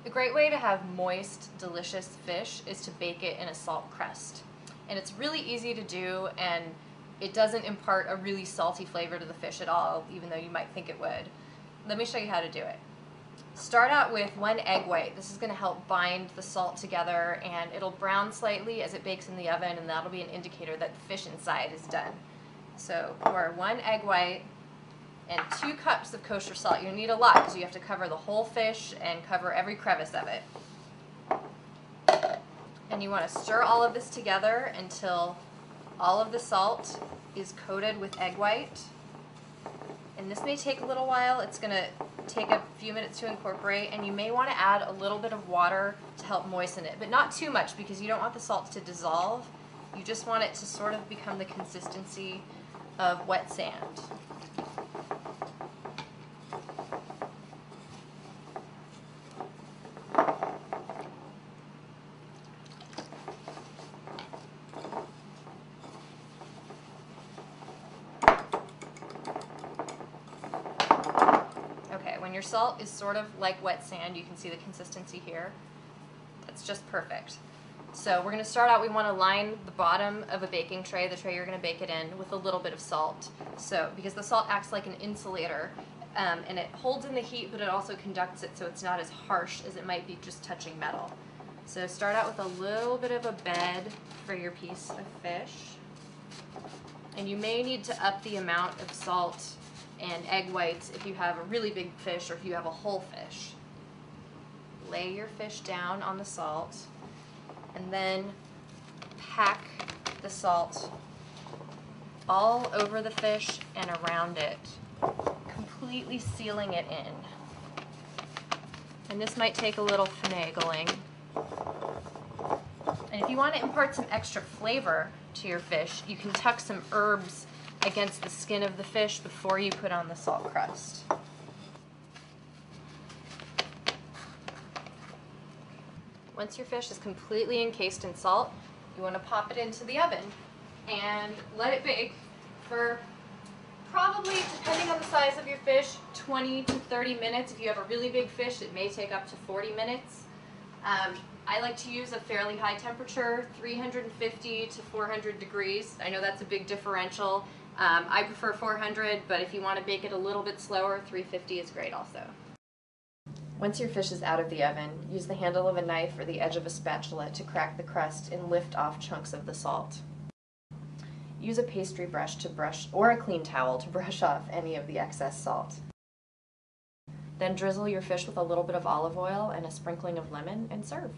A great way to have moist, delicious fish is to bake it in a salt crust. And it's really easy to do, and it doesn't impart a really salty flavor to the fish at all, even though you might think it would. Let me show you how to do it. Start out with 1 egg white. This is going to help bind the salt together, and it'll brown slightly as it bakes in the oven, and that'll be an indicator that the fish inside is done. So pour 1 egg white and 2 cups of kosher salt. You need a lot because you have to cover the whole fish and cover every crevice of it. And you want to stir all of this together until all of the salt is coated with egg white. And this may take a little while. It's going to take a few minutes to incorporate, and you may want to add a little bit of water to help moisten it, but not too much because you don't want the salt to dissolve. You just want it to sort of become the consistency of wet sand. When your salt is sort of like wet sand, you can see the consistency here. That's just perfect. So we're going to start out, we want to line the bottom of a baking tray, the tray you're going to bake it in, with a little bit of salt. So, because the salt acts like an insulator, and it holds in the heat, but it also conducts it so it's not as harsh as it might be just touching metal. So start out with a little bit of a bed for your piece of fish. And you may need to up the amount of salt and egg whites if you have a really big fish or if you have a whole fish. Lay your fish down on the salt and then pack the salt all over the fish and around it, completely sealing it in. And this might take a little finagling. And if you want to impart some extra flavor to your fish, you can tuck some herbs against the skin of the fish before you put on the salt crust. Once your fish is completely encased in salt, you want to pop it into the oven and let it bake for probably, depending on the size of your fish, 20 to 30 minutes. If you have a really big fish, it may take up to 40 minutes. I like to use a fairly high temperature, 350 to 400 degrees. I know that's a big differential. I prefer 400, but if you want to bake it a little bit slower, 350 is great also. Once your fish is out of the oven, use the handle of a knife or the edge of a spatula to crack the crust and lift off chunks of the salt. Use a pastry brush to brush, or a clean towel to brush off any of the excess salt. Then drizzle your fish with a little bit of olive oil and a sprinkling of lemon and serve.